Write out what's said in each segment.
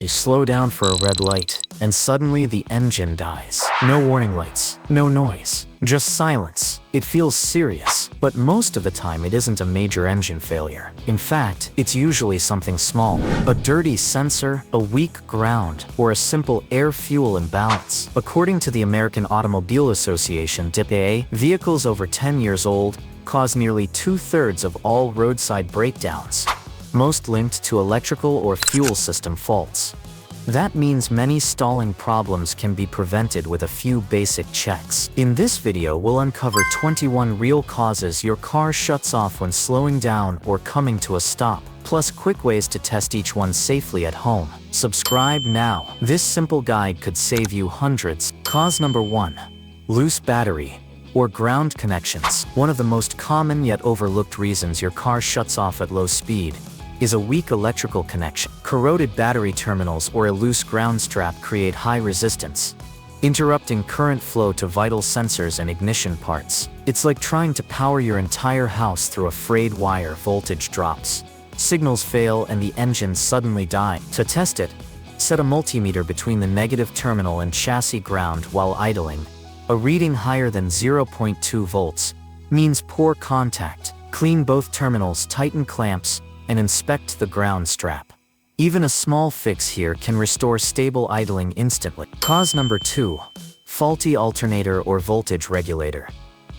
You slow down for a red light, and suddenly the engine dies. No warning lights, no noise, just silence. It feels serious, but most of the time it isn't a major engine failure. In fact, it's usually something small. A dirty sensor, a weak ground, or a simple air-fuel imbalance. According to the American Automobile Association (DIPA), vehicles over 10 years old cause nearly 2/3 of all roadside breakdowns, most linked to electrical or fuel system faults. That means many stalling problems can be prevented with a few basic checks. In this video, we'll uncover 21 real causes your car shuts off when slowing down or coming to a stop, plus quick ways to test each one safely at home. Subscribe now. This simple guide could save you hundreds. Cause number 1. Loose battery or ground connections. One of the most common yet overlooked reasons your car shuts off at low speed is a weak electrical connection. Corroded battery terminals or a loose ground strap create high resistance, interrupting current flow to vital sensors and ignition parts. It's like trying to power your entire house through a frayed wire. Voltage drops, signals fail, and the engine suddenly dies. To test it, set a multimeter between the negative terminal and chassis ground while idling. A reading higher than 0.2 volts means poor contact. Clean both terminals, tighten clamps, and inspect the ground strap. Even a small fix here can restore stable idling instantly. Cause number 2. Faulty alternator or voltage regulator.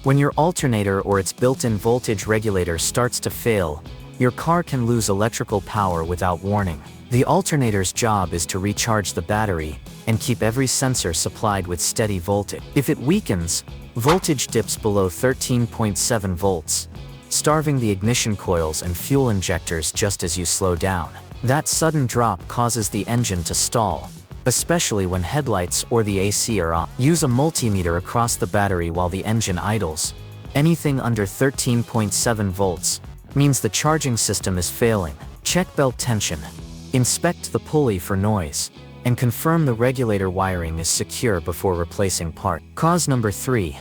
When your alternator or its built-in voltage regulator starts to fail, your car can lose electrical power without warning. The alternator's job is to recharge the battery and keep every sensor supplied with steady voltage. If it weakens, voltage dips below 13.7 volts, starving the ignition coils and fuel injectors just as you slow down. That sudden drop causes the engine to stall, especially when headlights or the AC are on. Use a multimeter across the battery while the engine idles. Anything under 13.7 volts means the charging system is failing. Check belt tension, inspect the pulley for noise, and confirm the regulator wiring is secure before replacing part. Cause number 3.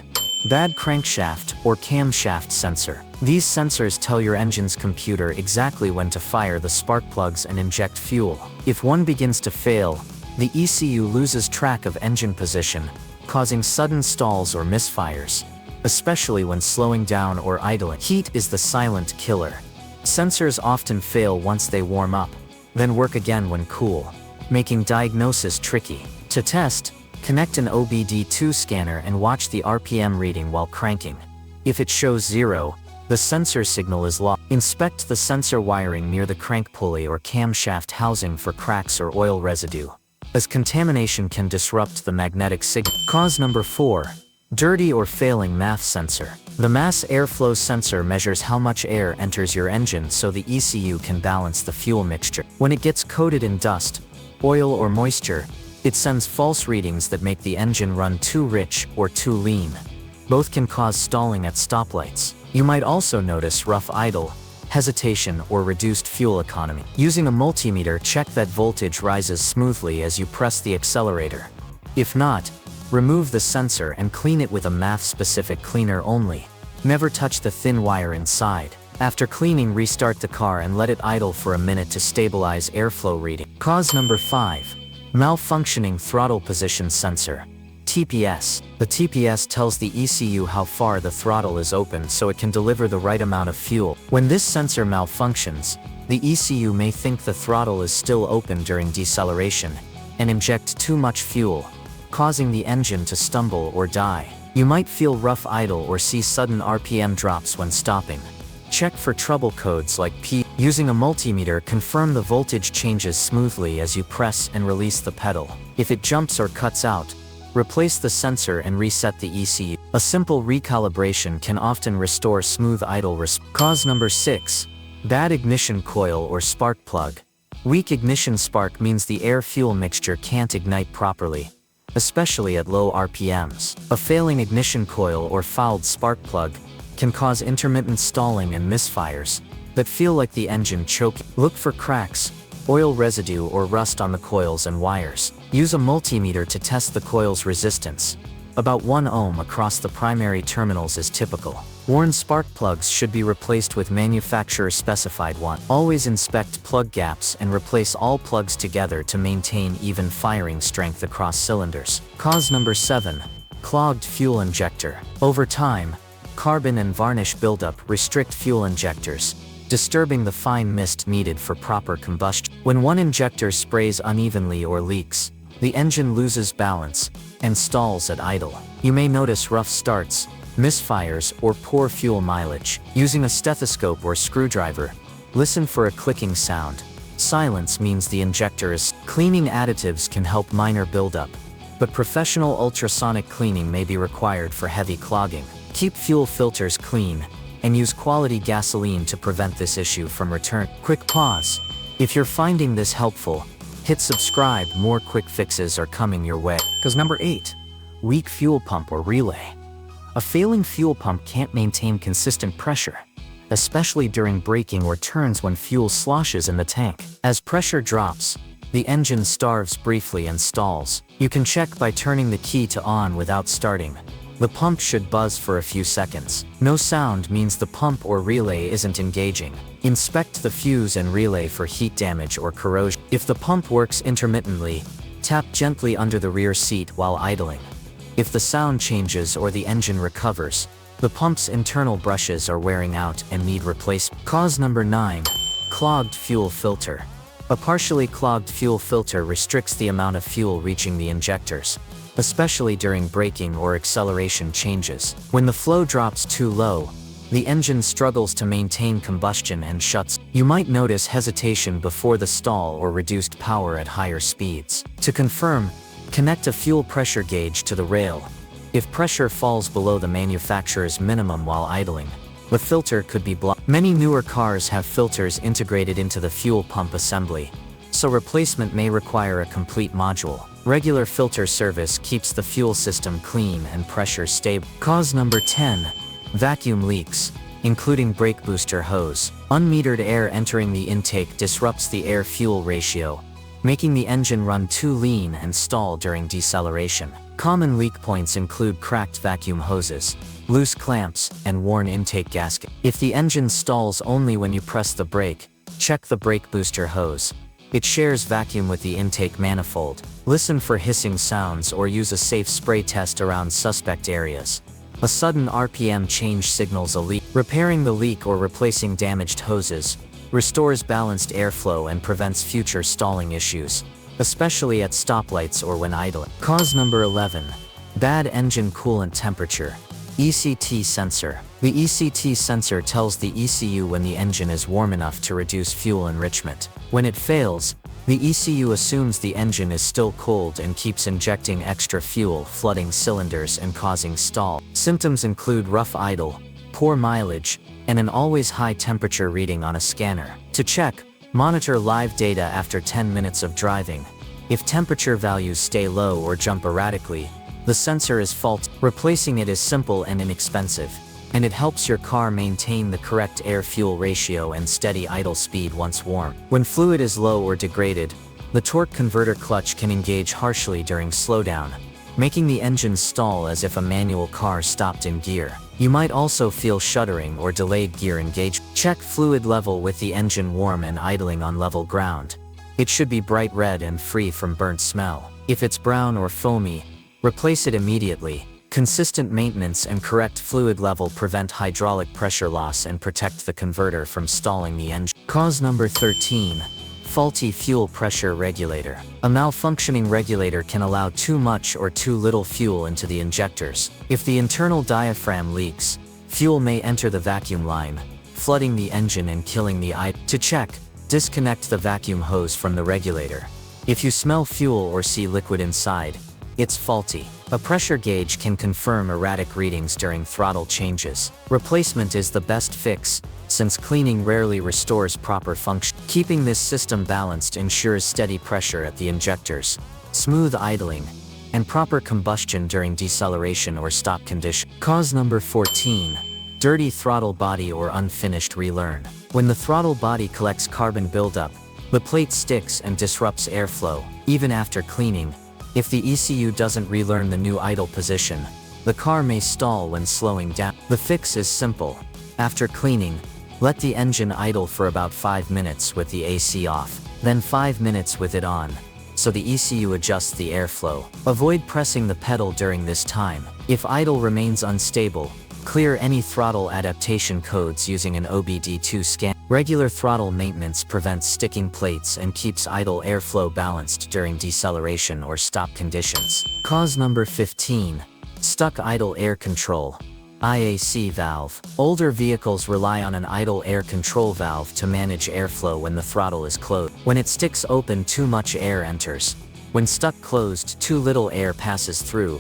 Bad crankshaft or camshaft sensor. These sensors tell your engine's computer exactly when to fire the spark plugs and inject fuel. If one begins to fail, the ECU loses track of engine position, causing sudden stalls or misfires, especially when slowing down or idling. Heat is the silent killer. Sensors often fail once they warm up, then work again when cool, making diagnosis tricky. To test, connect an OBD2 scanner and watch the RPM reading while cranking. If it shows 0, the sensor signal is lost. Inspect the sensor wiring near the crank pulley or camshaft housing for cracks or oil residue, as contamination can disrupt the magnetic signal. Cause number 4. Dirty or failing MAF sensor. The mass airflow sensor measures how much air enters your engine so the ECU can balance the fuel mixture. When it gets coated in dust, oil, or moisture, it sends false readings that make the engine run too rich or too lean. Both can cause stalling at stoplights. You might also notice rough idle, hesitation, or reduced fuel economy. Using a multimeter, check that voltage rises smoothly as you press the accelerator. If not, remove the sensor and clean it with a MAF-specific cleaner only. Never touch the thin wire inside. After cleaning, restart the car and let it idle for a minute to stabilize airflow reading. Cause number 5. Malfunctioning throttle position sensor, TPS. The TPS tells the ECU how far the throttle is open so it can deliver the right amount of fuel. When this sensor malfunctions, the ECU may think the throttle is still open during deceleration and inject too much fuel, causing the engine to stumble or die. You might feel rough idle or see sudden RPM drops when stopping. Check for trouble codes like P. Using a multimeter, confirm the voltage changes smoothly as you press and release the pedal. If it jumps or cuts out, replace the sensor and reset the ECU. A simple recalibration can often restore smooth idle response. Cause number 6. Bad ignition coil or spark plug. Weak ignition spark means the air-fuel mixture can't ignite properly, especially at low RPMs. A failing ignition coil or fouled spark plug can cause intermittent stalling and misfires that feel like the engine choking. Look for cracks, oil residue, or rust on the coils and wires. Use a multimeter to test the coil's resistance. About 1 ohm across the primary terminals is typical. Worn spark plugs should be replaced with manufacturer-specified one. Always inspect plug gaps and replace all plugs together to maintain even firing strength across cylinders. Cause number 7. Clogged fuel injector. Over time, carbon and varnish buildup restrict fuel injectors, disturbing the fine mist needed for proper combustion. When one injector sprays unevenly or leaks, the engine loses balance and stalls at idle. You may notice rough starts, misfires, or poor fuel mileage. Using a stethoscope or screwdriver, listen for a clicking sound. Silence means the injector is. Cleaning additives can help minor buildup, but professional ultrasonic cleaning may be required for heavy clogging. Keep fuel filters clean and use quality gasoline to prevent this issue from return. Quick pause. If you're finding this helpful, hit subscribe. More quick fixes are coming your way. Cause number 8. Weak fuel pump or relay. A failing fuel pump can't maintain consistent pressure, especially during braking or turns when fuel sloshes in the tank. As pressure drops, the engine starves briefly and stalls. You can check by turning the key to on without starting. The pump should buzz for a few seconds. No sound means the pump or relay isn't engaging. Inspect the fuse and relay for heat damage or corrosion. If the pump works intermittently, tap gently under the rear seat while idling. If the sound changes or the engine recovers, the pump's internal brushes are wearing out and need replacement. Cause number 9. Clogged fuel filter. A partially clogged fuel filter restricts the amount of fuel reaching the injectors, especially during braking or acceleration changes. When the flow drops too low, the engine struggles to maintain combustion and shuts. You might notice hesitation before the stall or reduced power at higher speeds. To confirm, connect a fuel pressure gauge to the rail. If pressure falls below the manufacturer's minimum while idling, the filter could be blocked. Many newer cars have filters integrated into the fuel pump assembly, so replacement may require a complete module. Regular filter service keeps the fuel system clean and pressure stable. Cause number 10. Vacuum leaks, including brake booster hose. Unmetered air entering the intake disrupts the air-fuel ratio, making the engine run too lean and stall during deceleration. Common leak points include cracked vacuum hoses, loose clamps, and worn intake gasket. If the engine stalls only when you press the brake, check the brake booster hose. It shares vacuum with the intake manifold. Listen for hissing sounds or use a safe spray test around suspect areas. A sudden RPM change signals a leak. Repairing the leak or replacing damaged hoses restores balanced airflow and prevents future stalling issues, especially at stoplights or when idling. Cause number 11. Bad engine coolant temperature. ECT sensor. The ECT sensor tells the ECU when the engine is warm enough to reduce fuel enrichment. When it fails, the ECU assumes the engine is still cold and keeps injecting extra fuel, flooding cylinders and causing stall. Symptoms include rough idle, poor mileage, and an always high temperature reading on a scanner. To check, monitor live data after 10 minutes of driving. If temperature values stay low or jump erratically, the sensor is faulty. Replacing it is simple and inexpensive, and it helps your car maintain the correct air-fuel ratio and steady idle speed once warm. When fluid is low or degraded, the torque converter clutch can engage harshly during slowdown, making the engine stall as if a manual car stopped in gear. You might also feel shuddering or delayed gear engagement. Check fluid level with the engine warm and idling on level ground. It should be bright red and free from burnt smell. If it's brown or foamy, replace it immediately. Consistent maintenance and correct fluid level prevent hydraulic pressure loss and protect the converter from stalling the engine. Cause number 13. Faulty fuel pressure regulator. A malfunctioning regulator can allow too much or too little fuel into the injectors. If the internal diaphragm leaks, fuel may enter the vacuum line, flooding the engine and killing the idle. To check, disconnect the vacuum hose from the regulator. If you smell fuel or see liquid inside, it's faulty. A pressure gauge can confirm erratic readings during throttle changes. Replacement is the best fix, since cleaning rarely restores proper function. Keeping this system balanced ensures steady pressure at the injectors, smooth idling, and proper combustion during deceleration or stop condition. Cause number 14. Dirty throttle body or unfinished relearn. When the throttle body collects carbon buildup, the plate sticks and disrupts airflow. Even after cleaning, if the ECU doesn't relearn the new idle position, The car may stall when slowing down. The fix is simple. After cleaning, let the engine idle for about 5 minutes with the AC off, then 5 minutes with it on, so the ECU adjusts the airflow. Avoid pressing the pedal during this time. If idle remains unstable, clear any throttle adaptation codes using an OBD2 scan. Regular throttle maintenance prevents sticking plates and keeps idle airflow balanced during deceleration or stop conditions. Cause number 15. Stuck idle air control. IAC valve. Older vehicles rely on an idle air control valve to manage airflow when the throttle is closed. When it sticks open, too much air enters. When stuck closed, too little air passes through,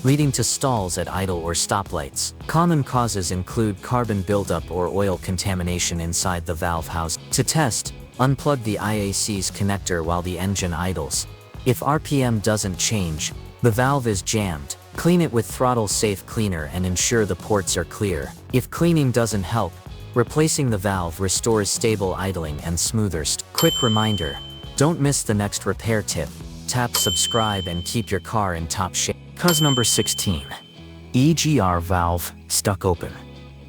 leading to stalls at idle or stoplights. Common causes include carbon buildup or oil contamination inside the valve house. To test, unplug the IAC's connector while the engine idles. If RPM doesn't change, the valve is jammed. Clean it with throttle safe cleaner and ensure the ports are clear. If cleaning doesn't help, replacing the valve restores stable idling and smoother Quick reminder, don't miss the next repair tip. Tap subscribe and keep your car in top shape. Cause number 16. EGR valve stuck open.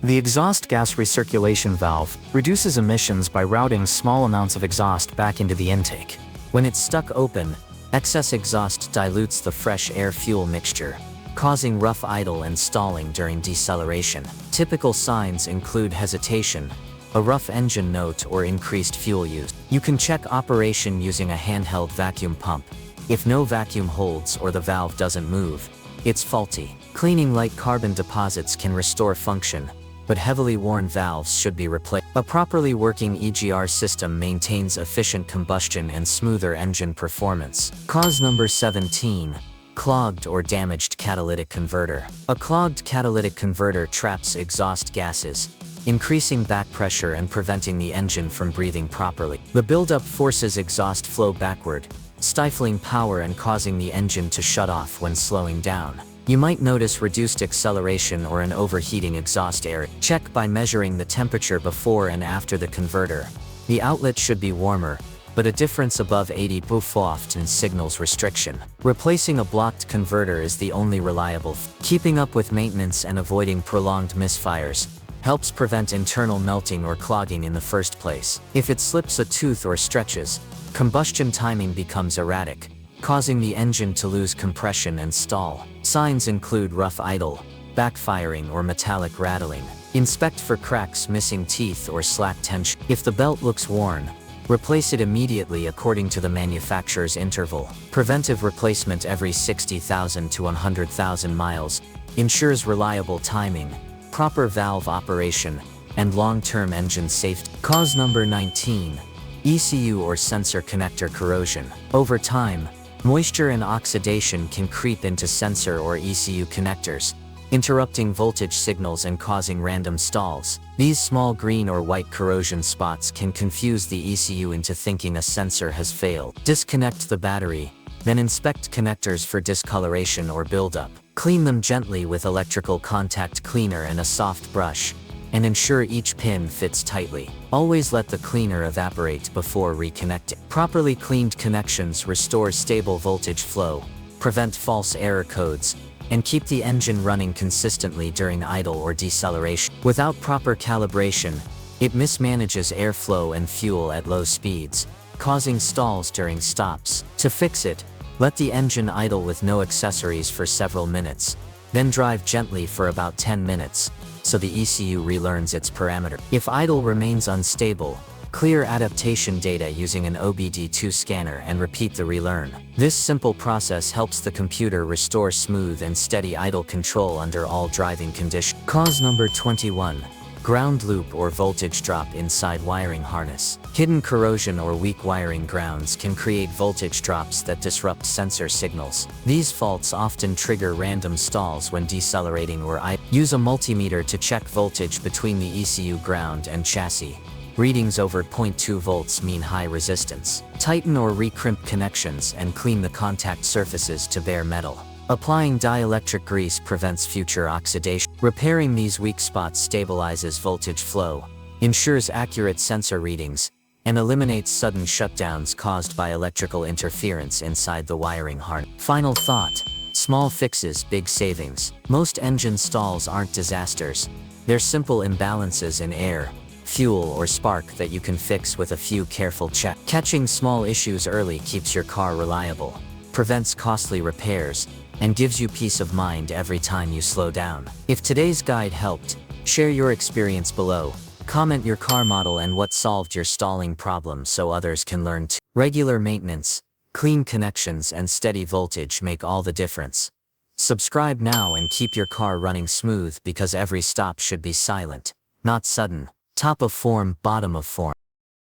The exhaust gas recirculation valve reduces emissions by routing small amounts of exhaust back into the intake. When it's stuck open, excess exhaust dilutes the fresh air-fuel mixture, causing rough idle and stalling during deceleration. Typical signs include hesitation, a rough engine note, or increased fuel use. You can check operation using a handheld vacuum pump. If no vacuum holds or the valve doesn't move, it's faulty. Cleaning light carbon deposits can restore function, but heavily worn valves should be replaced. A properly working EGR system maintains efficient combustion and smoother engine performance. Cause number 17. Clogged or damaged catalytic converter. A clogged catalytic converter traps exhaust gases, increasing back pressure and preventing the engine from breathing properly. The buildup forces exhaust flow backward, stifling power and causing the engine to shut off when slowing down. You might notice reduced acceleration or an overheating exhaust area. Check by measuring the temperature before and after the converter. The outlet should be warmer, but a difference above 80 degrees often signals restriction. Replacing a blocked converter is the only reliable. Keeping up with maintenance and avoiding prolonged misfires helps prevent internal melting or clogging in the first place. If it slips a tooth or stretches, combustion timing becomes erratic, causing the engine to lose compression and stall. Signs include rough idle, backfiring, or metallic rattling. Inspect for cracks, missing teeth, or slack tension. If the belt looks worn, replace it immediately according to the manufacturer's interval. Preventive replacement every 60,000 to 100,000 miles ensures reliable timing, proper valve operation, and long-term engine safety. Cause number 19. ECU or sensor connector corrosion. Over time, moisture and oxidation can creep into sensor or ECU connectors, interrupting voltage signals and causing random stalls. These small green or white corrosion spots can confuse the ECU into thinking a sensor has failed. Disconnect the battery, then inspect connectors for discoloration or buildup. Clean them gently with electrical contact cleaner and a soft brush, and ensure each pin fits tightly. Always let the cleaner evaporate before reconnecting. Properly cleaned connections restore stable voltage flow, prevent false error codes, and keep the engine running consistently during idle or deceleration. Without proper calibration, it mismanages airflow and fuel at low speeds, causing stalls during stops. To fix it, let the engine idle with no accessories for several minutes, then drive gently for about 10 minutes, so the ECU relearns its parameter. If idle remains unstable, clear adaptation data using an OBD2 scanner and repeat the relearn. This simple process helps the computer restore smooth and steady idle control under all driving conditions. Cause number 21. Ground loop or voltage drop inside wiring harness. Hidden corrosion or weak wiring grounds can create voltage drops that disrupt sensor signals. These faults often trigger random stalls when decelerating or idle. Use a multimeter to check voltage between the ECU ground and chassis. Readings over 0.2 volts mean high resistance. Tighten or recrimp connections and clean the contact surfaces to bare metal. Applying dielectric grease prevents future oxidation. Repairing these weak spots stabilizes voltage flow, ensures accurate sensor readings, and eliminates sudden shutdowns caused by electrical interference inside the wiring harness. Final thought: Small fixes, big savings. Most engine stalls aren't disasters. They're simple imbalances in air, fuel, or spark that you can fix with a few careful checks. Catching small issues early keeps your car reliable, prevents costly repairs, and gives you peace of mind every time you slow down. If today's guide helped, share your experience below. Comment your car model and what solved your stalling problem so others can learn too. Regular maintenance, clean connections, and steady voltage make all the difference. Subscribe now and keep your car running smooth, because every stop should be silent, not sudden. Top of form, bottom of form.